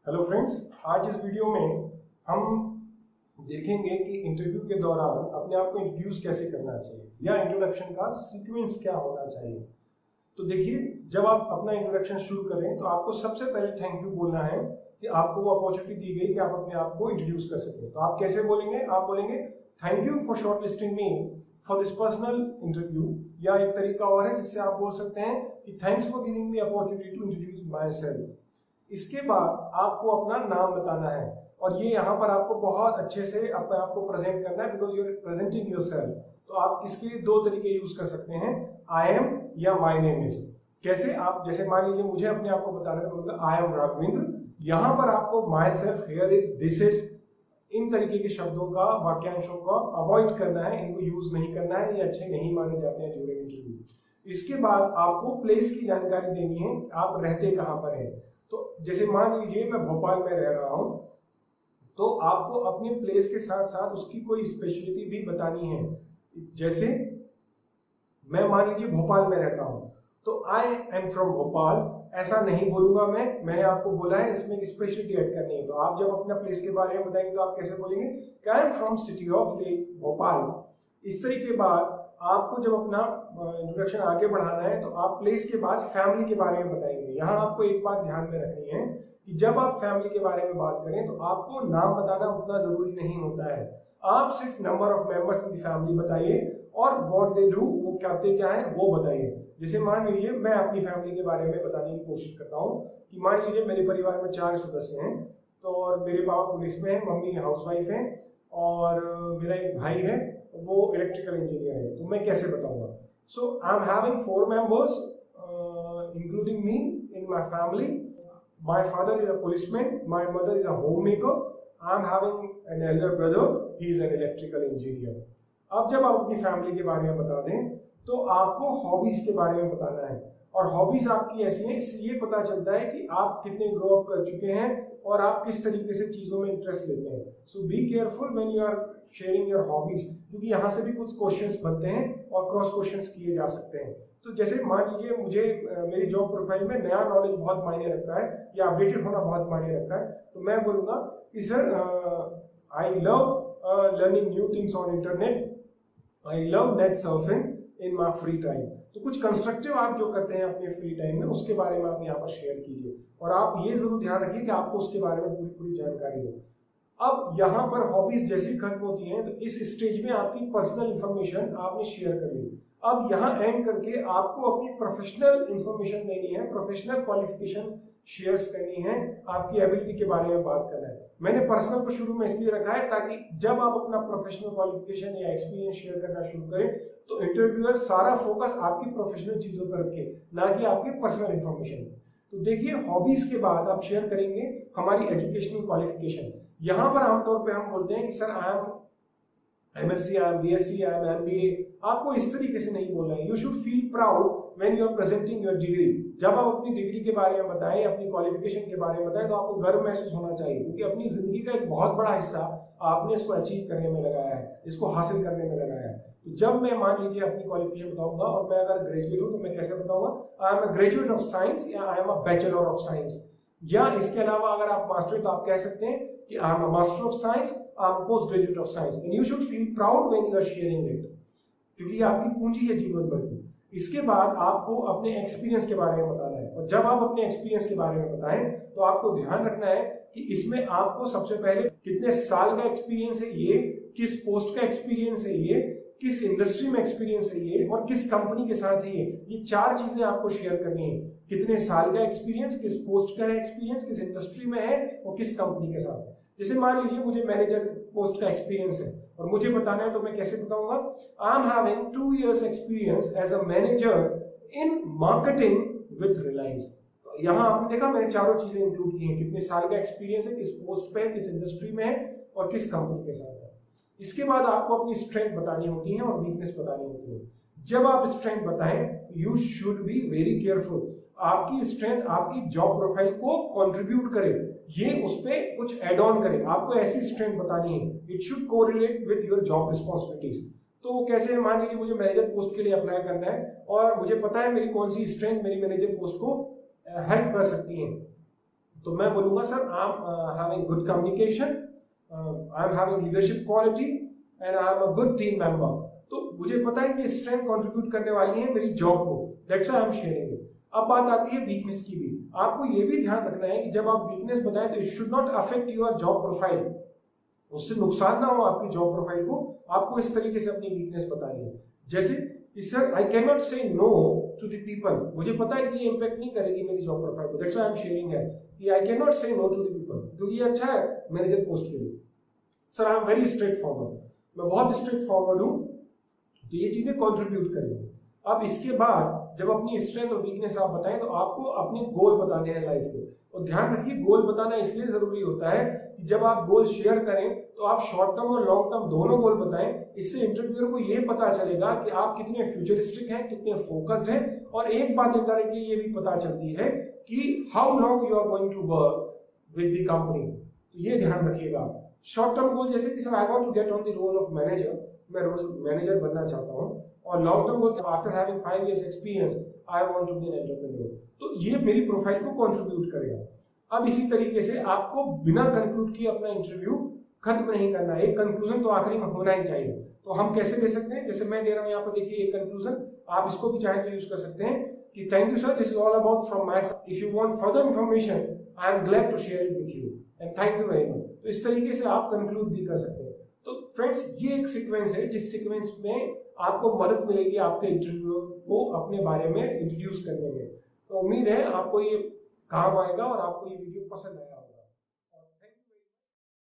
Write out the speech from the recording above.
Hello friends, आज इस video में हम देखेंगे कि इंटरव्यू के दौरान अपने आप को इंट्रोड्यूस कैसे करना चाहिए या इंट्रोडक्शन का सीक्वेंस क्या होना चाहिए। तो देखिए, जब आप अपना इंट्रोडक्शन शुरू करें तो आपको सबसे पहले थैंक यू बोलना है कि आपको वो अपॉर्चुनिटी दी गई कि आप अपने आप को इंट्रोड्यूस कर सकें। तो आप कैसे बोलेंगे? आप बोलेंगे thank you for shortlisting me for this personal interview, या एक तरीका और है जिससे आप बोल सकते हैं कि thanks for giving me opportunity to introduce myself. इसके बाद आपको अपना नाम बताना है और ये यहाँ पर आपको बहुत अच्छे से अपने आप को प्रेजेंट करना है, because you are presenting yourself. तो आप इसके लिए दो तरीके यूज कर सकते हैं, आई एम या माय नेम इज। कैसे? आप जैसे मान लीजिए मुझे अपने आप को बताना है, आई एम राघवेंद्र। यहाँ पर आपको myself, here is, this is, इन तरीके के शब्दों का, वाक्यांशों का अवॉइड करना है, इनको यूज नहीं करना है, ये अच्छे नहीं माने जाते हैं ड्यूरिंग इंटरव्यू। इसके बाद आपको प्लेस की जानकारी देनी है, आप रहते कहाँ पर हैं। तो जैसे मान लीजिए मैं भोपाल में रह रहा हूं, तो आपको अपने प्लेस के साथ साथ उसकी कोई स्पेशलिटी भी बतानी है। जैसे मैं मान लीजिए भोपाल में रहता हूं, तो आई एम फ्रॉम भोपाल ऐसा नहीं बोलूंगा मैंने आपको बोला है इसमें एक स्पेशलिटी ऐड करनी है। तो आप जब अपना प्लेस के बारे में बताएंगे तो आप कैसे बोलेंगे कि I am from city of lake Bhopal. इस तरीके के बाद आपको जब अपना इंट्रोडक्शन आगे बढ़ाना है तो आप प्लेस के बाद फैमिली के बारे में बताएंगे। यहाँ आपको एक बात ध्यान में रखनी है कि जब आप फैमिली के बारे में बात करें तो आपको नाम बताना उतना जरूरी नहीं होता है। आप सिर्फ number of members in the family बताइए और व्हाट दे डू, वो करते क्या है वो बताइए। जैसे मान लीजिए मैं अपनी फैमिली के बारे में बताने की कोशिश करता हूँ कि मान लीजिए मेरे परिवार में 4 सदस्य हैं, तो और मेरे पापा पुलिस में हैं, मम्मी हाउसवाइफ हैं और मेरा एक भाई है, वो इलेक्ट्रिकल इंजीनियर है। तो मैं कैसे बताऊंगा? So I am having 4 members including me in my family. My father is a policeman, my mother is a homemaker, I am having an elder brother, he is an electrical engineer. अब जब आप अपनी family के बारे में बता दें तो आपको हॉबीज के बारे में बताना है, और हॉबीज आपकी ऐसी हैं, इससे ये पता चलता है कि आप कितने ग्रो अप कर चुके हैं और आप किस तरीके से चीजों में इंटरेस्ट लेते हैं। So be careful when you are sharing your hobbies, क्योंकि यहाँ से भी कुछ क्वेश्चंस बनते हैं और क्रॉस क्वेश्चंस किए जा सकते हैं। तो जैसे मान लीजिए मुझे मेरी जॉब प्रोफाइल में नया नॉलेज बहुत मायने रखता है या अपडेटेड होना बहुत मायने रखता है, तो मैं बोलूंगा कि sir I love learning new things on internet, I love net surfing in my free time. तो कुछ कंस्ट्रक्टिव आप जो करते हैं अपने फ्री टाइम में उसके बारे में आप यहाँ पर शेयर कीजिए, और आप ये जरूर ध्यान रखिए कि आपको उसके बारे में पूरी जानकारी हो। अब यहाँ पर हॉबीज जैसी खत्म होती हैं तो इस स्टेज में आपकी पर्सनल इंफॉर्मेशन आपने शेयर कर ली। अब यहाँ एंड करके आपको अपनी प्रोफेशनल इंफॉर्मेशन देनी है, प्रोफेशनल क्वालिफिकेशन शेयर्स करनी है, आपकी एबिलिटी के बारे में बात करना है। मैंने पर्सनल को शुरू में इसलिए रखा है ताकि जब आप अपना प्रोफेशनल क्वालिफिकेशन या एक्सपीरियंस शेयर करना शुरू करें तो इंटरव्यूअर सारा फोकस आपकी प्रोफेशनल चीजों पर रखे, ना कि आपकी पर्सनल इंफॉर्मेशन। तो देखिए, हॉबीज के बाद आप शेयर करेंगे हमारी एजुकेशनल क्वालिफिकेशन। यहाँ पर आमतौर पे हम बोलते हैं कि sir I am MSc, I am BSc, I am MBA। आपको इस तरीके से नहीं बोलना है। You should feel proud when you are presenting your degree. जब आप अपनी डिग्री के बारे में बताएं, अपनी क्वालिफिकेशन के बारे में बताएं, तो आपको गर्व महसूस होना चाहिए, क्योंकि अपनी जिंदगी का एक बहुत बड़ा हिस्सा आपने इसको अचीव करने में लगाया है, इसको हासिल करने में लगाया है। तो जब मैं मान लीजिए अपनी क्वालिफिकेशन बताऊंगा, और मैं अगर ग्रेजुएट हूं तो मैं कैसे बताऊंगा? I am a graduate of science या I am a bachelor of science, या इसके अलावा अगर आप मास्टर तो आप कह सकते हैं कि I am a master of science, I am post graduate of science. And you should feel proud when you are sharing it, क्योंकि ये आपकी पूंजी है जीवन भर की। इसके बाद आपको अपने एक्सपीरियंस के बारे में बताना है, और जब आप अपने एक्सपीरियंस के बारे में बताएं तो आपको ध्यान रखना है कि इसमें आपको सबसे पहले कितने साल का एक्सपीरियंस है ये, किस पोस्ट का एक्सपीरियंस है ये, किस इंडस्ट्री में एक्सपीरियंस है ये, और किस कंपनी के साथ है ये 4 चीजें आपको शेयर करनी है। कितने साल का एक्सपीरियंस, किस पोस्ट का एक्सपीरियंस, किस इंडस्ट्री में है और किस कंपनी के साथ है। जैसे मान लीजिए मुझे मैनेजर पोस्ट का एक्सपीरियंस है और मुझे बताना है, तो मैं कैसे बताऊंगा? I am having 2 years experience as a manager in marketing with Reliance. यहाँ आपने देखा मैंने चारों चीजें इंक्लूड की हैं, कितने साल का एक्सपीरियंस है, किस पोस्ट पे है, किस इंडस्ट्री में है और किस कंपनी के साथ है। इसके बाद आपको अपनी स्ट्रेंथ बतानी होती है और वीकनेस बतानी होती है। जब आप स्ट्रेंथ बताएं, you should be very careful. आपकी स्ट्रेंथ आपकी जॉब प्रोफाइल को कंट्रीब्यूट करे, ये उस पर कुछ एड ऑन करे। आपको ऐसी स्ट्रेंथ बतानी है, it should correlate with your job responsibilities. तो वो कैसे है? मान लीजिए मुझे मैनेजर पोस्ट के लिए अप्लाई करना है और मुझे पता है मेरी कौन सी स्ट्रेंथ मेरी मैनेजर पोस्ट को हेल्प कर सकती है। तो मैं बोलूंगा sir I am having good communication, I am having leadership quality and I am a good team member. तो मुझे पता है कि स्ट्रेंथ कंट्रीब्यूट करने वाली है मेरी जॉब को, that's why I am sharing it. अब बात आती है वीकनेस की भी। आपको ये भी ध्यान रखना है कि जब आप वीकनेस बताएं तो it should not affect your job profile, उससे नुकसान ना हो आपकी जॉब प्रोफाइल को। आपको इस तरीके से अपनी वीकनेस बतानी है, जैसे सर आई कैन नॉट से नो टू द पीपल, मुझे पता है कि ये इंपैक्ट नहीं करेगी मेरी जॉब प्रोफाइल को, that's why I am sharing है कि आई कैन नॉट से नो टू द पीपल, क्योंकि ये अच्छा है मैनेजर पोस्ट के लिए। Sir I am very straight forward, मैं बहुत स्ट्रेट फॉरवर्ड हूँ, तो ये चीजें कंट्रीब्यूट करेंगी। अब इसके बाद जब अपनी स्ट्रेंथ और वीकनेस आप बताएं तो आपको अपने गोल बताने हैं लाइफ के। और ध्यान रखिए गोल बताना इसलिए जरूरी होता है कि जब आप गोल शेयर करें तो आप शॉर्ट टर्म और लॉन्ग टर्म दोनों गोल बताएं। इससे इंटरव्यूअर को ये पता चलेगा कि आप कितने फ्यूचरिस्टिक हैं, कितने फोकस्ड हैं। और एक बात इनडायरेक्टली ये भी पता चलती है कि how long you are going to work with the company. तो ये ध्यान रखिएगा। शॉर्ट टर्म गोल जैसे कि sir I want to get on the role of manager, मैं मैनेजर बनना चाहता हूँ। और long term goal after having 5 years experience I want to be an entrepreneur. तो ये मेरी प्रोफाइल को कंट्रीब्यूट करेगा। अब इसी तरीके से आपको बिना कंक्लूड किए अपना इंटरव्यू खत्म नहीं करना है, एक कंक्लूजन तो आखिरी में होना ही चाहिए। तो हम कैसे दे सकते हैं, जैसे मैं दे रहा हूँ यहाँ पर देखिए एक कंक्लूजन, आप इसको भी चाहे तो यूज कर सकते हैं कि thank you sir, this is all about from my side, if you want further information I am glad to share it with you and thank you very much. तो इस तरीके से आप कंक्लूड भी कर सकते हैं। तो फ्रेंड्स ये एक सीक्वेंस है जिस सीक्वेंस में आपको मदद मिलेगी आपके इंटरव्यू को अपने बारे में इंट्रोड्यूस करने में। तो उम्मीद है आपको ये काम आएगा और आपको ये वीडियो पसंद आएगा।